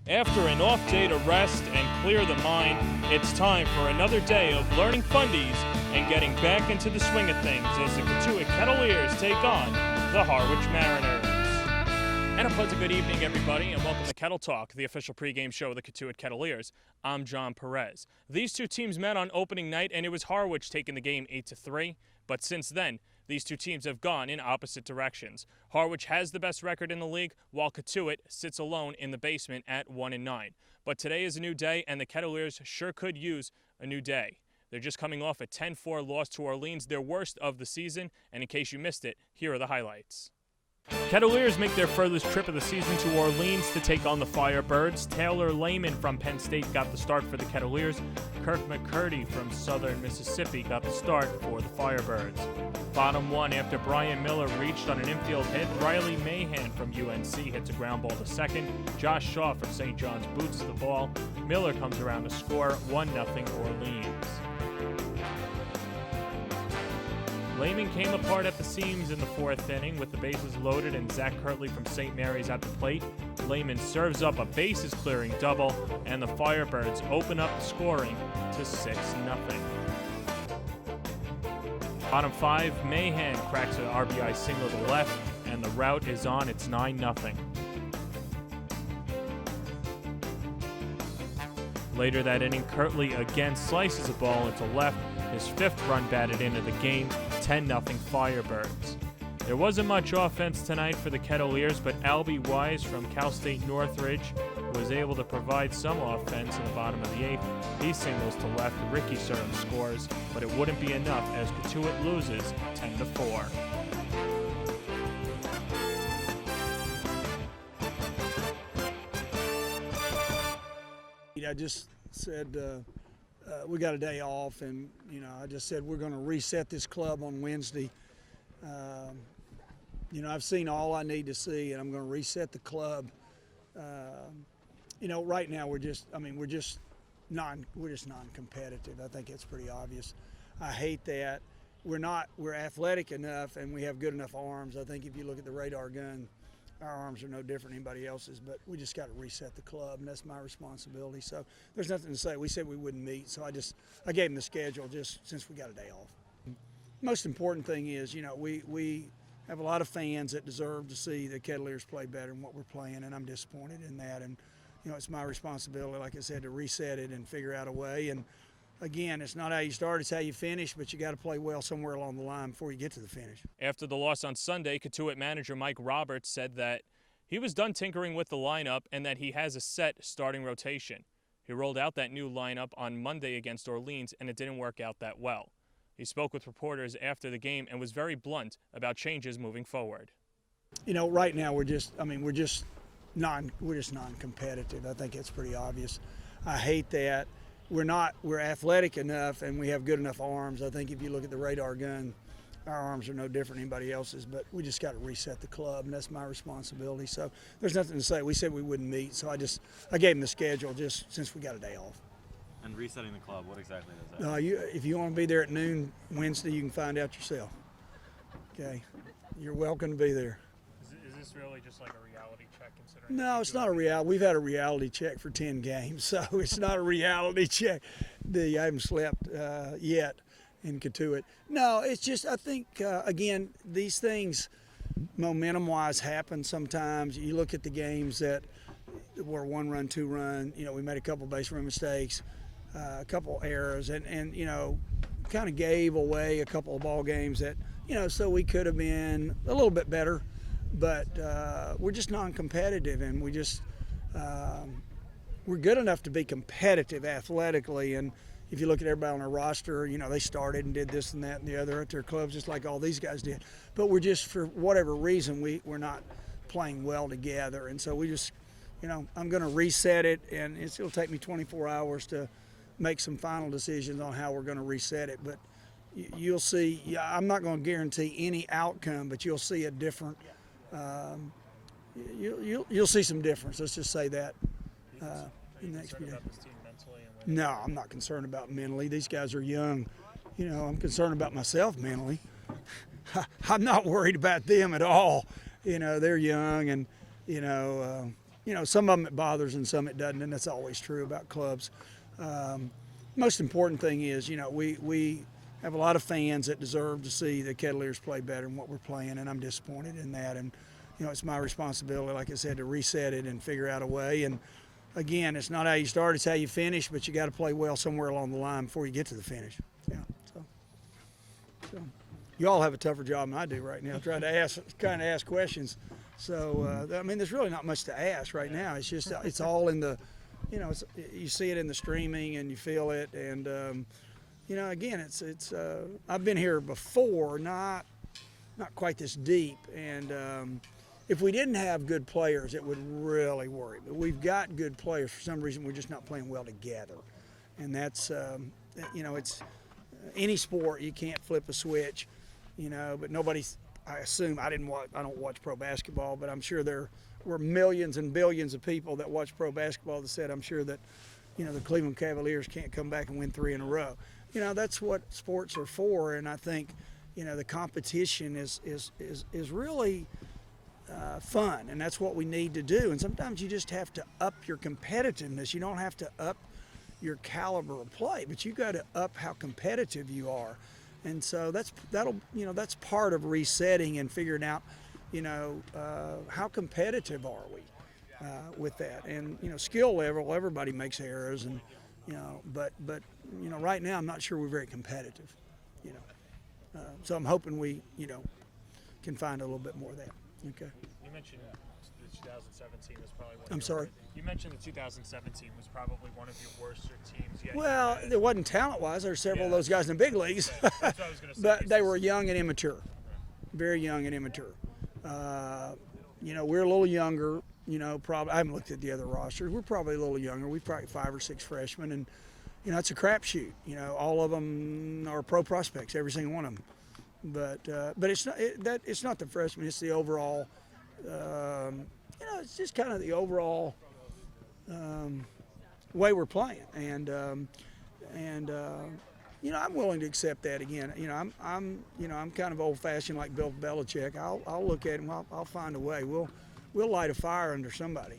After an off day to rest and clear the mind, it's time for another day of learning fundies and getting back into the swing of things as the Cotuit Kettleers take on the Harwich Mariners. And a pleasant good evening, everybody, and welcome to Kettle Talk, the official pregame show of the Cotuit Kettleers. I'm Jon Perez. These two teams met on opening night, and it was Harwich taking the game 8-3. But since then, these two teams have gone in opposite directions. Harwich has the best record in the league, while Cotuit sits alone in the basement at 1-9. But today is a new day, and the Kettleers sure could use a new day. They're just coming off a 10-4 loss to Orleans, their worst of the season. And in case you missed it, here are the highlights. Kettleers make their furthest trip of the season to Orleans to take on the Firebirds. Taylor Lehman from Penn State got the start for the Kettleers. Kirk McCurdy from Southern Mississippi got the start for the Firebirds. Bottom one, after Brian Miller reached on an infield hit, Riley Mahan from UNC hits a ground ball to second. Josh Shaw from St. John's boots the ball. Miller comes around to score 1-0 Orleans. Lehman came apart at the seams in the fourth inning with the bases loaded and Zach Kirtley from St. Mary's at the plate. Lehman serves up a bases-clearing double, and the Firebirds open up the scoring to 6-0. Bottom five, Mahan cracks an RBI single to left, and the rout is on. It's 9-0. Later that inning, Kirtley again slices a ball into left, his fifth run batted into the game, 10-0 Firebirds. There wasn't much offense tonight for the Kettleers, but Albie Wise from Cal State Northridge was able to provide some offense in the bottom of the eighth. He singles to left, Ricky Serm scores, but it wouldn't be enough as Cotuit loses 10-4. I just said we got a day off, and I just said we're going to reset this club on Wednesday. I've seen all I need to see, and I'm going to reset the club. Right now we're just non-competitive. I think it's pretty obvious. I hate that. We're athletic enough, and we have good enough arms. I think if you look at the radar gun, our arms are no different than anybody else's, but we just got to reset the club, and that's my responsibility. So there's nothing to say. We said we wouldn't meet, so I gave them the schedule just since we got a day off. Most important thing is, we have a lot of fans that deserve to see the Kettleers play better than what we're playing, and I'm disappointed in that. And it's my responsibility, like I said, to reset it and figure out a way. And again, it's not how you start, it's how you finish, but you got to play well somewhere along the line before you get to the finish. After the loss on Sunday, Cotuit manager Mike Roberts said that he was done tinkering with the lineup and that he has a set starting rotation. He rolled out that new lineup on Monday against Orleans, and it didn't work out that well. He spoke with reporters after the game and was very blunt about changes moving forward. Right now we're just non-competitive. I think it's pretty obvious. I hate that. We're athletic enough, and we have good enough arms. I think if you look at the radar gun, our arms are no different than anybody else's, but we just got to reset the club, and that's my responsibility. So there's nothing to say. We said we wouldn't meet, so I gave them the schedule just since we got a day off. And resetting the club, what exactly does that mean? If you want to be there at noon Wednesday, you can find out yourself. Okay? You're welcome to be there. Is this really just like a reality check considering? No, it's not a reality. We've had a reality check for 10 games, so it's not a reality check. I haven't slept yet in Cotuit. No, it's just I think, again, these things momentum-wise happen sometimes. You look at the games that were 1-run, 2-run. We made a couple base run mistakes, a couple errors, and kind of gave away a couple of ball games that, so we could have been a little bit better. But we're just non-competitive, and we're good enough to be competitive athletically. And if you look at everybody on our roster, they started and did this and that and the other at their clubs just like all these guys did. But we're just, for whatever reason, we're not playing well together. And so we just, I'm going to reset it, and it'll take me 24 hours to make some final decisions on how we're going to reset it. But you'll see, I'm not going to guarantee any outcome, but you'll see a different you'll see some difference. Let's just say that. In the next few days. No, I'm not concerned about mentally. These guys are young. I'm concerned about myself mentally. I'm not worried about them at all. They're young, and some of them it bothers and some it doesn't, and that's always true about clubs. Most important thing is, we have a lot of fans that deserve to see the Kettleers play better than what we're playing, and I'm disappointed in that. And, it's my responsibility, like I said, to reset it and figure out a way. And, again, it's not how you start, it's how you finish, but you got to play well somewhere along the line before you get to the finish. Yeah. So you all have a tougher job than I do right now, trying to ask questions. So, there's really not much to ask right now. It's just, it's all in the, you see it in the streaming and you feel it. And, again, it's I've been here before, not quite this deep. And if we didn't have good players, it would really worry. But we've got good players. For some reason, we're just not playing well together. And that's, it's any sport, you can't flip a switch, but nobody's, I assume, I don't watch pro basketball, but I'm sure there were millions and billions of people that watch pro basketball that said, I'm sure that, the Cleveland Cavaliers can't come back and win 3 in a row. That's what sports are for, and I think, the competition is really fun, and that's what we need to do. And sometimes you just have to up your competitiveness. You don't have to up your caliber of play, but you got to up how competitive you are. And so that's part of resetting and figuring out, how competitive are we with that. And skill level, everybody makes errors, and but right now I'm not sure we're very competitive. So I'm hoping we can find a little bit more of that. Okay. You mentioned the 2017 was probably one. I'm sorry. You mentioned the 2017 was probably one of your worst teams yet. Well, it wasn't talent-wise. There were several of those guys in the big leagues, That's what I was going to say. but they were young and immature, very young and immature. We're a little younger. Probably I haven't looked at the other rosters. We're probably a little younger. We've probably 5 or 6 freshmen, and it's a crapshoot. All of them are pro prospects, every single one of them. But it's not the freshmen. It's the overall. It's just kind of the overall way we're playing, and I'm willing to accept that again. I'm kind of old-fashioned like Bill Belichick. I'll look at him. I'll find a way. We'll light a fire under somebody.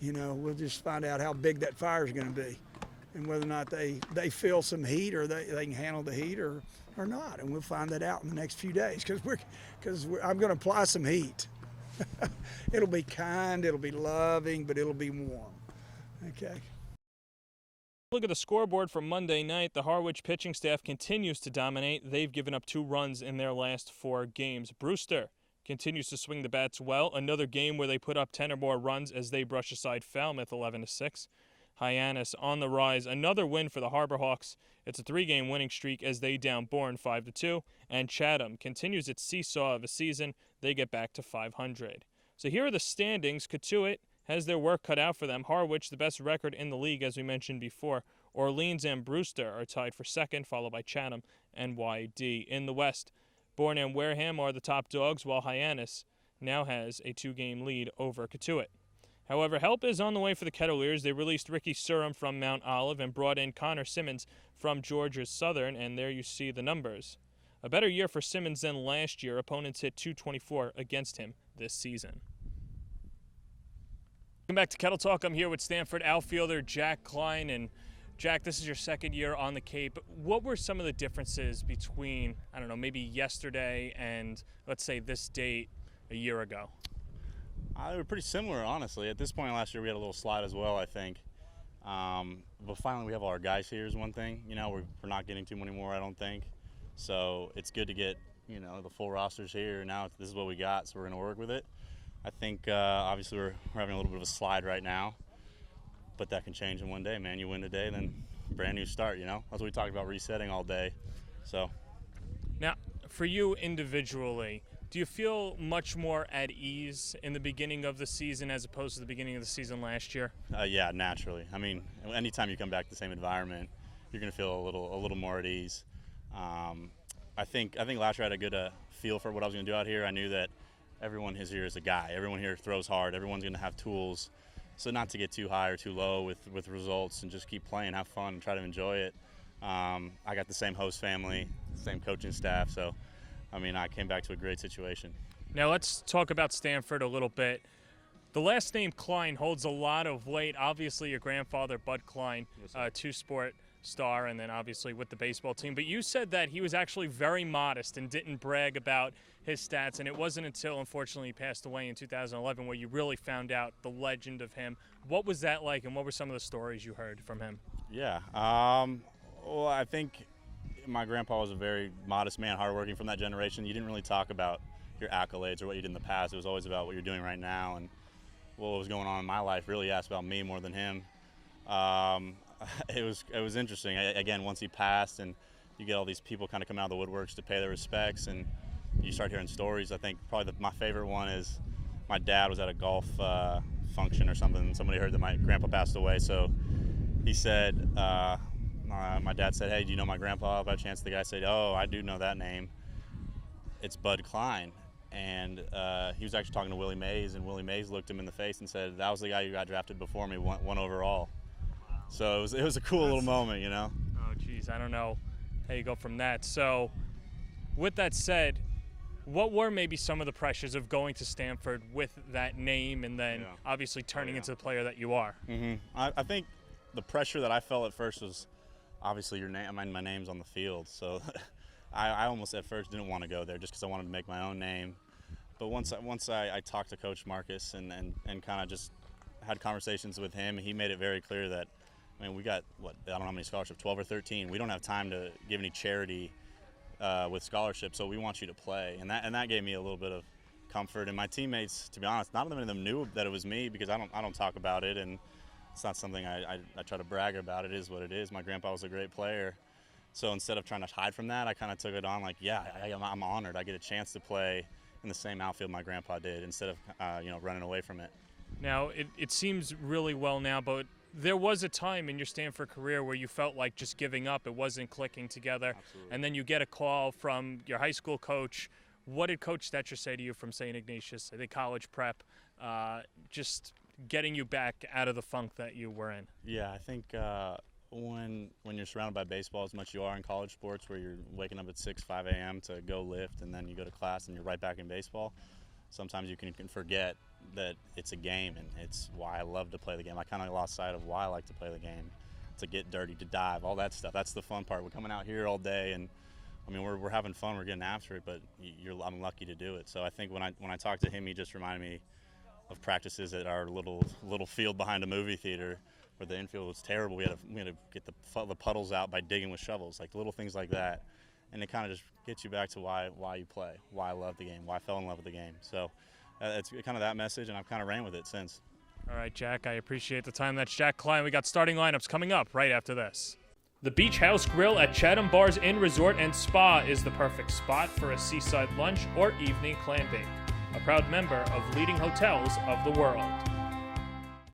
We'll just find out how big that fire is going to be, and whether or not they feel some heat or they can handle the heat or not, and we'll find that out in the next few days because I'm going to apply some heat. It'll be kind, it'll be loving, but it'll be warm. Okay. Look at the scoreboard for Monday night. The Harwich pitching staff continues to dominate. They've given up 2 runs in their last 4 games. Brewster continues to swing the bats well. Another game where they put up 10 or more runs as they brush aside Falmouth 11-6. Hyannis on the rise. Another win for the Harbor Hawks. It's a 3-game winning streak as they down Bourne 5-2. And Chatham continues its seesaw of a season. They get back to 500. So here are the standings. Cotuit has their work cut out for them. Harwich, the best record in the league, as we mentioned before. Orleans and Brewster are tied for second, followed by Chatham and YD. In the West, Bourne and Wareham are the top dogs, while Hyannis now has a 2-game lead over Cotuit. However, help is on the way for the Kettleers. They released Ricky Surham from Mount Olive and brought in Connor Simmons from Georgia Southern, and there you see the numbers. A better year for Simmons than last year. Opponents hit .224 against him this season. Welcome back to Kettle Talk. I'm here with Stanford outfielder Jack Klein. And Jack, this is your second year on the Cape. What were some of the differences between, maybe yesterday and, let's say, this date a year ago? They were pretty similar, honestly. At this point last year, we had a little slide as well, I think. But finally, we have all our guys here is one thing. We're not getting too many more, I don't think. So it's good to get, the full rosters here. Now this is what we got, so we're going to work with it. I think, obviously, we're having a little bit of a slide right now. But that can change in one day, man. You win today, then brand new start, That's what we talked about, resetting all day. So. Now, for you individually, do you feel much more at ease in the beginning of the season as opposed to the beginning of the season last year? Yeah, naturally. Anytime you come back to the same environment, you're going to feel a little more at ease. I think last year I had a good feel for what I was going to do out here. I knew that everyone here is a guy. Everyone here throws hard. Everyone's going to have tools. So not to get too high or too low with results and just keep playing, have fun, and try to enjoy it. I got the same host family, same coaching staff, so I came back to a great situation. Now let's talk about Stanford a little bit. The last name Klein holds a lot of weight. Obviously, your grandfather, Bud Klein, two-sport star, and then obviously with the baseball team. But you said that he was actually very modest and didn't brag about his stats, and it wasn't until, unfortunately, he passed away in 2011 where you really found out the legend of him. What was that like, and what were some of the stories you heard from him? Yeah, well, I think my grandpa was a very modest man, hardworking from that generation. You didn't really talk about your accolades or what you did in the past. It was always about what you're doing right now and what was going on in my life. Really asked about me more than him. It was interesting. Again, once he passed, and you get all these people kind of come out of the woodworks to pay their respects, and you start hearing stories. I think probably my favorite one is my dad was at a golf function or something, and somebody heard that my grandpa passed away. So he said, my dad said, "Hey, do you know my grandpa?" By chance, the guy said, "Oh, I do know that name. It's Bud Klein." And he was actually talking to Willie Mays, and Willie Mays looked him in the face and said, "That was the guy who got drafted before me, one overall." So it was a cool little moment, you know. Oh, geez, I don't know how you go from that. So, with that said, what were maybe some of the pressures of going to Stanford with that name, and then obviously turning into the player that you are? I think the pressure that I felt at first was obviously your name. I mean, my name's on the field, so I almost at first didn't want to go there just because I wanted to make my own name. But once I talked to Coach Marcus and kind of just had conversations with him, he made it very clear that, I mean, we got, I don't know how many scholarships, 12 or 13. We don't have time to give any charity with scholarships, so we want you to play. And that gave me a little bit of comfort. And my teammates, to be honest, not many of them knew that it was me because I don't talk about it, and it's not something I try to brag about. It is what it is. My grandpa was a great player. So instead of trying to hide from that, I kind of took it on like, yeah, I'm honored. I get a chance to play in the same outfield my grandpa did instead of running away from it. Now, it seems really well now, but there was a time in your Stanford career where you felt like just giving up. It wasn't clicking together. Absolutely. And then you get a call from your high school coach. What did Coach Stetcher say to you from St. Ignatius, I think college prep, just getting you back out of the funk that you were in? Yeah, I think when you're surrounded by baseball as much as you are in college sports, where you're waking up at 5 a.m. to go lift, and then you go to class and you're right back in baseball, sometimes you can forget that it's a game, and it's why I love to play the game. I kind of lost sight of why I like to play the game, to get dirty, to dive, all that stuff. That's the fun part. We're coming out here all day, and I mean, we're having fun, we're getting after it, but I'm lucky to do it. So I think when I talked to him, he just reminded me of practices at our little field behind a movie theater where the infield was terrible. We had to get the puddles out by digging with shovels, like little things like that. And it kind of just gets you back to why you play, why I love the game, why I fell in love with the game. So it's kind of that message, and I've kind of ran with it since. All right, Jack, I appreciate the time. That's Jack Klein. We got starting lineups coming up right after this. The Beach House Grill at Chatham Bars Inn Resort and Spa is the perfect spot for a seaside lunch or evening clamping. A proud member of leading hotels of the world.